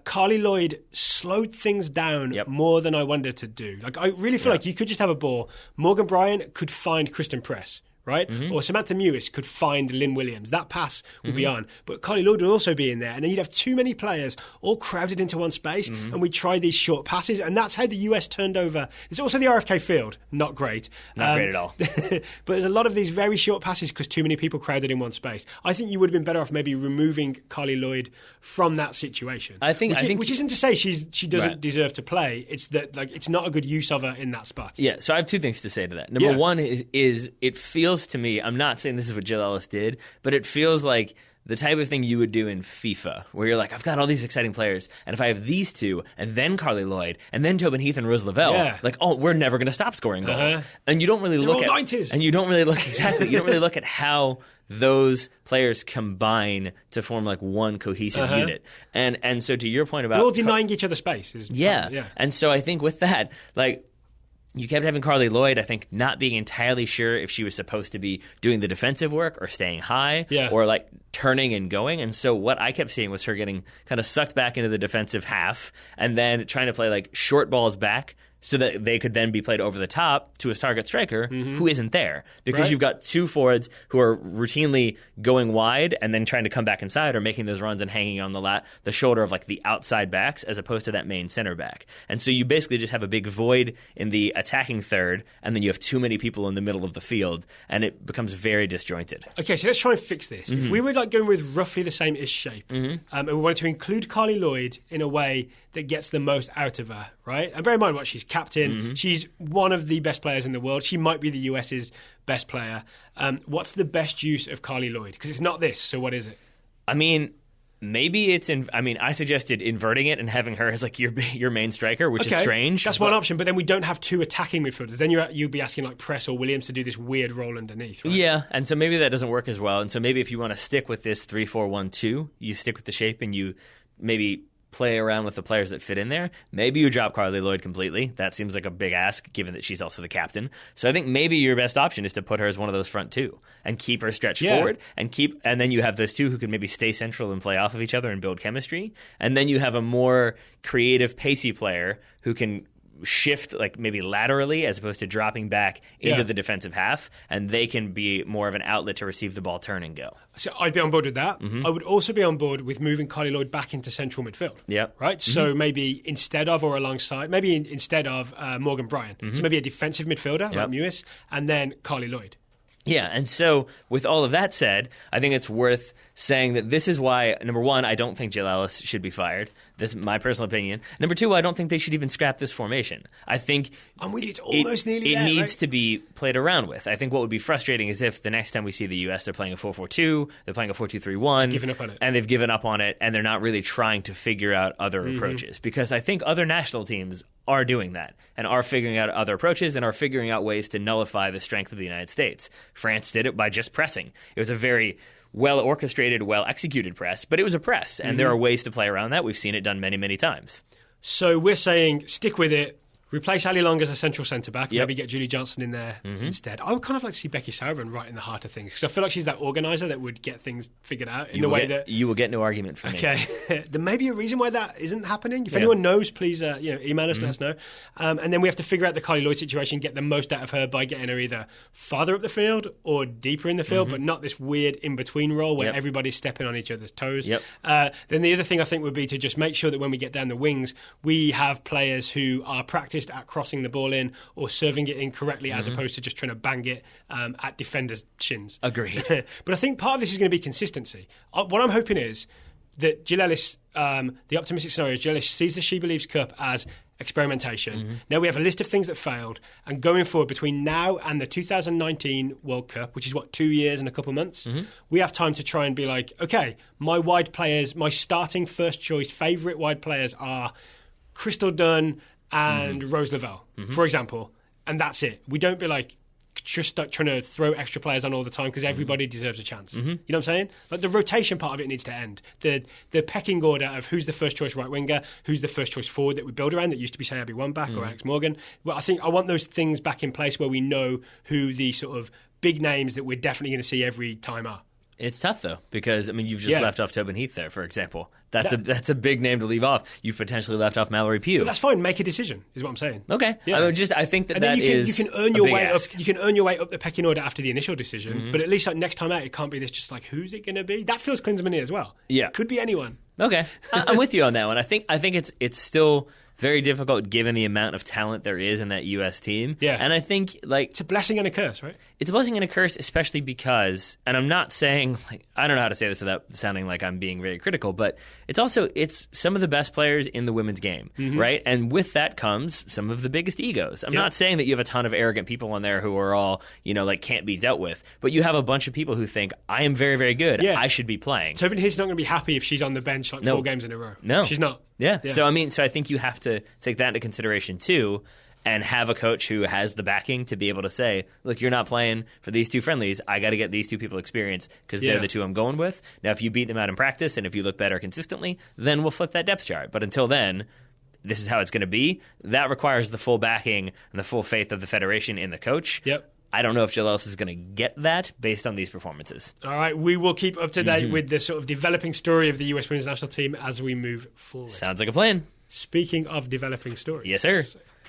Carly Lloyd slowed things down more than I wanted to do. Like I really feel like you could just have a ball. Morgan Bryant could find Kristen Press, right? Or Samantha Mewis could find Lynn Williams. That pass would be on. But Carly Lloyd would also be in there. And then you'd have too many players all crowded into one space. And we'd try these short passes. And that's how the US turned over. It's also the RFK field. Not great. Not great at all. But there's a lot of these very short passes because too many people crowded in one space. I think you would have been better off maybe removing Carly Lloyd from that situation. Which isn't to say she doesn't deserve to play. It's that it's not a good use of her in that spot. Yeah, so I have two things to say to that. Number one is it feels to me, I'm not saying this is what Jill Ellis did, but it feels like the type of thing you would do in FIFA, where you're like, I've got all these exciting players, and if I have these two, and then Carly Lloyd, and then Tobin Heath and Rose Lavelle, we're never going to stop scoring goals. And you don't really look at 90s. And you don't really look you don't really look at how those players combine to form like one cohesive unit. And so to your point about they're all denying each other space. And so I think with that, you kept having Carly Lloyd, I think, not being entirely sure if she was supposed to be doing the defensive work or staying high or turning and going. And so what I kept seeing was her getting kind of sucked back into the defensive half and then trying to play short balls back so that they could then be played over the top to a target striker who isn't there. Because you've got two forwards who are routinely going wide and then trying to come back inside or making those runs and hanging on the shoulder of the outside backs as opposed to that main center back. And so you basically just have a big void in the attacking third, and then you have too many people in the middle of the field, and it becomes very disjointed. Okay, so let's try and fix this. If we were going with roughly the same-ish shape, and we wanted to include Carly Lloyd in a way that gets the most out of her, right? And bear in mind what she's captain. She's one of the best players in the world. She might be the US's best player. What's the best use of Carly Lloyd? Because it's not this, so what is it? I mean, maybe it's I suggested inverting it and having her as your main striker, which is strange. That's one option, but then we don't have two attacking midfielders. Then you'd be asking Press or Williams to do this weird role underneath, right? Yeah, and so maybe that doesn't work as well. And so maybe if you want to stick with this 3-4-1-2, you stick with the shape and you maybe play around with the players that fit in there. Maybe you drop Carly Lloyd completely. That seems like a big ask, given that she's also the captain. So I think maybe your best option is to put her as one of those front two and keep her stretched forward and then you have those two who can maybe stay central and play off of each other and build chemistry. And then you have a more creative, pacey player who can shift maybe laterally as opposed to dropping back into the defensive half, and they can be more of an outlet to receive the ball, turn and go. So I'd be on board with that. I would also be on board with moving Carly Lloyd back into central midfield. Yeah. Right? So maybe instead of or alongside, instead of Morgan Bryant. So maybe a defensive midfielder like Mewis, and then Carly Lloyd. Yeah, and so with all of that said, I think it's worth saying that this is why, number one, I don't think Jill Ellis should be fired. This is my personal opinion. Number two, I don't think they should even scrap this formation. I think I'm with you. It's almost nearly there, needs right? to be played around with. I think what would be frustrating is if the next time we see the U.S., they're playing a 4-4-2, they're playing a 4-2-3-1. Giving up on it. And they've given up on it, and they're not really trying to figure out other approaches. Because I think other national teams are doing that and are figuring out other approaches and are figuring out ways to nullify the strength of the United States. France did it by just pressing. It was a very well-orchestrated, well-executed press, but it was a press, and there are ways to play around that. We've seen it done many, many times. So we're saying stick with it. Replace Ali Long as a central centre-back. Yep. Maybe get Julie Johnson in there instead. I would kind of like to see Becky Sauerbrunn right in the heart of things because I feel like she's that organiser that would get things figured out in the way that... You will get no argument from me. Okay. There may be a reason why that isn't happening. If anyone knows, please email us, let us know. And then we have to figure out the Carly Lloyd situation, get the most out of her by getting her either farther up the field or deeper in the field, but not this weird in-between role where everybody's stepping on each other's toes. Yep. Then the other thing I think would be to just make sure that when we get down the wings, we have players who are practiced at crossing the ball in or serving it in correctly as opposed to just trying to bang it at defenders' shins. Agreed. But I think part of this is going to be consistency. What I'm hoping is that Jill Ellis, the optimistic scenario is Jill Ellis sees the SheBelieves Cup as experimentation. Now we have a list of things that failed, and going forward between now and the 2019 World Cup, which is 2 years and a couple of months, we have time to try and be like, okay, my wide players, my starting first choice favourite wide players are Crystal Dunn and Rose Lavelle, for example, and that's it. We don't be like just start trying to throw extra players on all the time because everybody deserves a chance. You know what I'm saying? Like the rotation part of it needs to end. The pecking order of who's the first choice right winger, who's the first choice forward that we build around that used to be say Abby Wambach or Alex Morgan. Well, I think I want those things back in place where we know who the sort of big names that we're definitely going to see every time are. It's tough, though, because, I mean, you've just left off Tobin Heath there, for example. That's a big name to leave off. You've potentially left off Mallory Pugh. But that's fine. Make a decision, is what I'm saying. Okay. Yeah. I think that you can earn your way ask. up. You can earn your way up the pecking order after the initial decision, but at least next time out, it can't be this just like, who's it going to be? That feels Klinsmann as well. Yeah. It could be anyone. Okay. I'm with you on that one. I think it's still very difficult given the amount of talent there is in that U.S. team. Yeah. And I think, it's a blessing and a curse, right? It's a blessing and a curse, especially because, and I'm not saying, I don't know how to say this without sounding like I'm being very critical, but it's some of the best players in the women's game, right? And with that comes some of the biggest egos. I'm not saying that you have a ton of arrogant people on there who are all, can't be dealt with, but you have a bunch of people who think, I am very, very good. Yeah. I should be playing. Tobin Heath's not going to be happy if she's on the bench 4 games in a row. No. She's not. Yeah. So I think you have to take that into consideration too, and have a coach who has the backing to be able to say, look, you're not playing for these 2 friendlies. I got to get these 2 people experience because they're the 2 I'm going with. Now, if you beat them out in practice and if you look better consistently, then we'll flip that depth chart. But until then, this is how it's going to be. That requires the full backing and the full faith of the federation in the coach. Yep. I don't know if Jill Ellis is going to get that based on these performances. All right, we will keep up to date with the sort of developing story of the US Women's National Team as we move forward. Sounds like a plan. Speaking of developing stories. Yes, sir.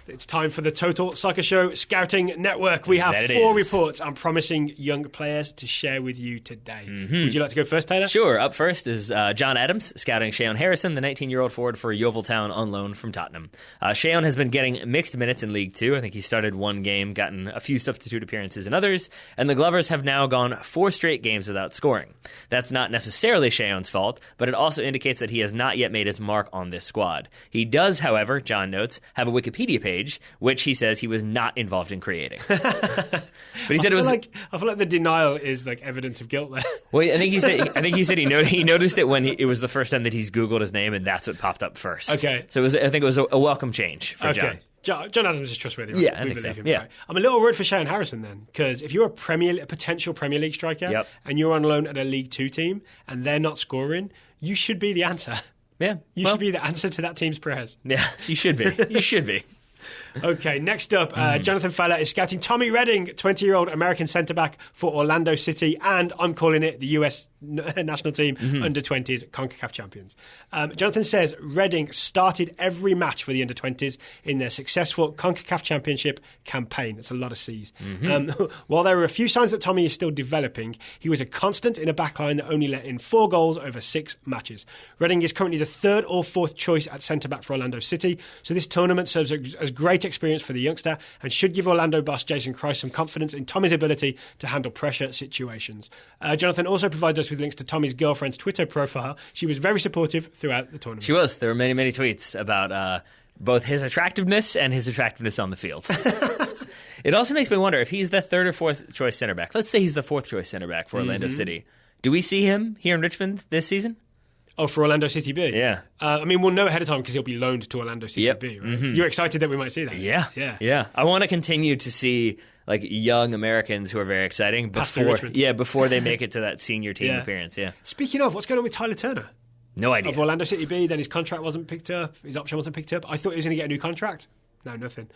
It's time for the Total Soccer Show Scouting Network. We have 4 reports on promising young players to share with you today. Would you like to go first, Taylor? Sure. Up first is John Adams, scouting Shayon Harrison, the 19-year-old forward for Yeovil Town on loan from Tottenham. Shayon has been getting mixed minutes in League Two. I think he started 1 game, gotten a few substitute appearances in others, and the Glovers have now gone 4 straight games without scoring. That's not necessarily Shayon's fault, but it also indicates that he has not yet made his mark on this squad. He does, however, John notes, have a Wikipedia page, which he says he was not involved in creating. But he said I feel like the denial is like evidence of guilt there. Well, I think he said he noticed it when it was the first time that he's Googled his name, and that's what popped up first. Okay. So I think it was a welcome change for John. John Adams is trustworthy, right? Yeah, I think so. Him, Yeah. right? I'm a little worried for Shayon Harrison then, because if you're a potential Premier League striker and you're on loan at a League Two team and they're not scoring, you should be the answer. Yeah. You should be the answer to that team's prayers. Yeah, you should be. You should be. Okay, next up, Jonathan Fowler is scouting Tommy Redding, 20-year-old American centre-back for Orlando City, and I'm calling it the US national team under-20s CONCACAF champions. Jonathan says Redding started every match for the under-20s in their successful CONCACAF championship campaign. That's a lot of C's. While there are a few signs that Tommy is still developing, he was a constant in a backline that only let in 4 goals over 6 matches. Redding is currently the 3rd or 4th choice at centre-back for Orlando City, so this tournament serves as great great experience for the youngster and should give Orlando boss Jason Christ some confidence in Tommy's ability to handle pressure situations. Jonathan also provided us with links to Tommy's girlfriend's Twitter profile. She was very supportive throughout the tournament. She was. There were many, many tweets about both his attractiveness and his attractiveness on the field. It also makes me wonder if he's the third or fourth choice center back. Let's say he's the fourth choice center back for Orlando City. Do we see him here in Richmond this season? Oh, for Orlando City B? Yeah. I mean, we'll know ahead of time because he'll be loaned to Orlando City B, right? You're excited that we might see that? Yeah. I want to continue to see like young Americans who are very exciting before they make it to that senior team appearance. Yeah. Speaking of, what's going on with Tyler Turner? No idea. Of Orlando City B, then his contract wasn't picked up, his option wasn't picked up. I thought he was going to get a new contract. No, nothing.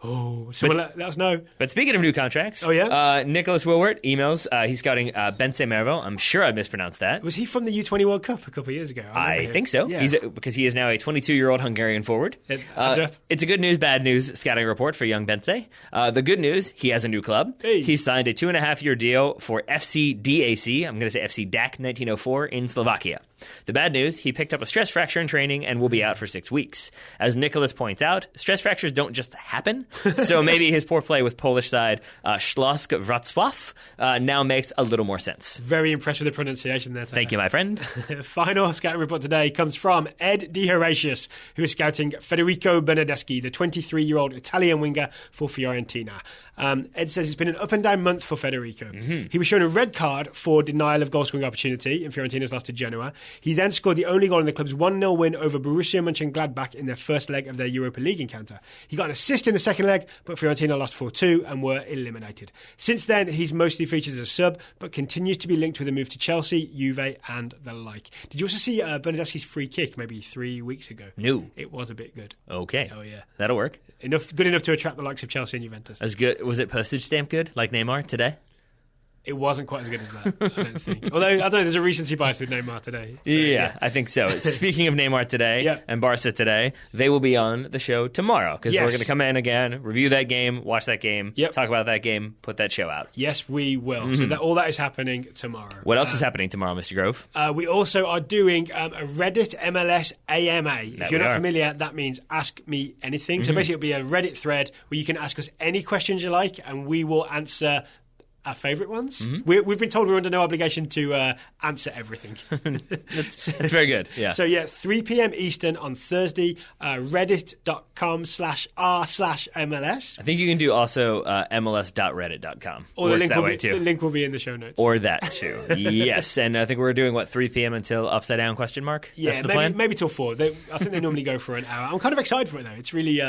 Oh, someone let us know. But speaking of new contracts, Nicholas Wilwert emails. He's scouting Bense Mervo. I'm sure I mispronounced that. Was he from the U20 World Cup a couple of years ago? I think so. Yeah. Because he is now a 22-year-old Hungarian forward. It's a good news, bad news scouting report for young Bense. The good news, he has a new club. Hey. He signed a 2.5-year deal for FC DAC. I'm going to say FC DAC 1904 in Slovakia. The bad news, he picked up a stress fracture in training and will be out for 6 weeks. As Nicholas points out, stress fractures don't just happen, so maybe his poor play with Polish side Śląsk Wrocław now makes a little more sense. Very impressed with the pronunciation there. Thank you, my friend. Final scouting report today comes from Ed De Horatius, who is scouting Federico Bernardeschi, the 23-year-old Italian winger for Fiorentina. Ed says it's been an up-and-down month for Federico. He was shown a red card for denial of goal-scoring opportunity in Fiorentina's loss to Genoa. He then scored the only goal in the club's 1-0 win over Borussia Mönchengladbach in their first leg of their Europa League encounter. He got an assist in the second leg, but Fiorentina lost 4-2 and were eliminated. Since then, he's mostly featured as a sub, but continues to be linked with a move to Chelsea, Juve, and the like. Did you also see Bernardeschi's free kick maybe 3 weeks ago? No. It was a bit good. Okay. Oh, yeah. That'll work. Good enough to attract the likes of Chelsea and Juventus. As good. Was it postage stamp good, like Neymar today? It wasn't quite as good as that, I don't think. Although, I don't know, there's a recency bias with Neymar today. So, yeah, I think so. Speaking of Neymar today and Barca today, they will be on the show tomorrow because we're going to come in again, review that game, watch that game, talk about that game, put that show out. Yes, we will. So all that is happening tomorrow. What else is happening tomorrow, Mr. Grove? We also are doing a Reddit MLS AMA. If you're not familiar, that means Ask Me Anything. So basically it'll be a Reddit thread where you can ask us any questions you like and we will answer our favourite ones. We've been told we're under no obligation to answer everything. That's very good. Yeah. So 3 p.m. Eastern on Thursday, reddit.com/r/MLS. I think you can do also MLS.reddit.com. Or the link will be in the show notes. Or that too. Yes. And I think we're doing 3 p.m. until upside down question mark? Yeah, that's the plan? Maybe till 4. I think they normally go for an hour. I'm kind of excited for it though. It's really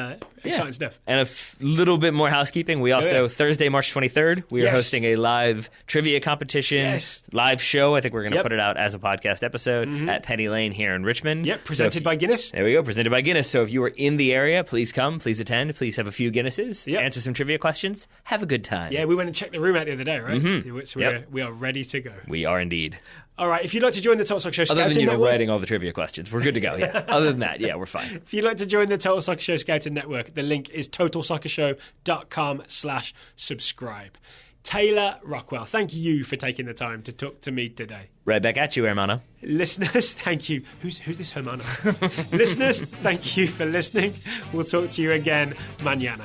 exciting stuff. And a little bit more housekeeping. We also, Thursday, March 23rd, we are hosting a live trivia competition, live show. I think we're going to put it out as a podcast episode at Penny Lane here in Richmond. Yep, presented by Guinness. There we go, presented by Guinness. So if you are in the area, please come, please attend, please have a few Guinnesses, answer some trivia questions, have a good time. Yeah, we went and checked the room out the other day, right? So we are ready to go. We are indeed. All right, if you'd like to join the Total Soccer Show Scouting Network... Other than, writing all the trivia questions, we're good to go, Other than that, we're fine. If you'd like to join the Total Soccer Show Scouting Network, the link is totalsoccershow.com/subscribe. Taylor Rockwell, thank you for taking the time to talk to me today. Right back at you, hermano. Listeners, thank you. Who's this hermano? Listeners, thank you for listening. We'll talk to you again mañana.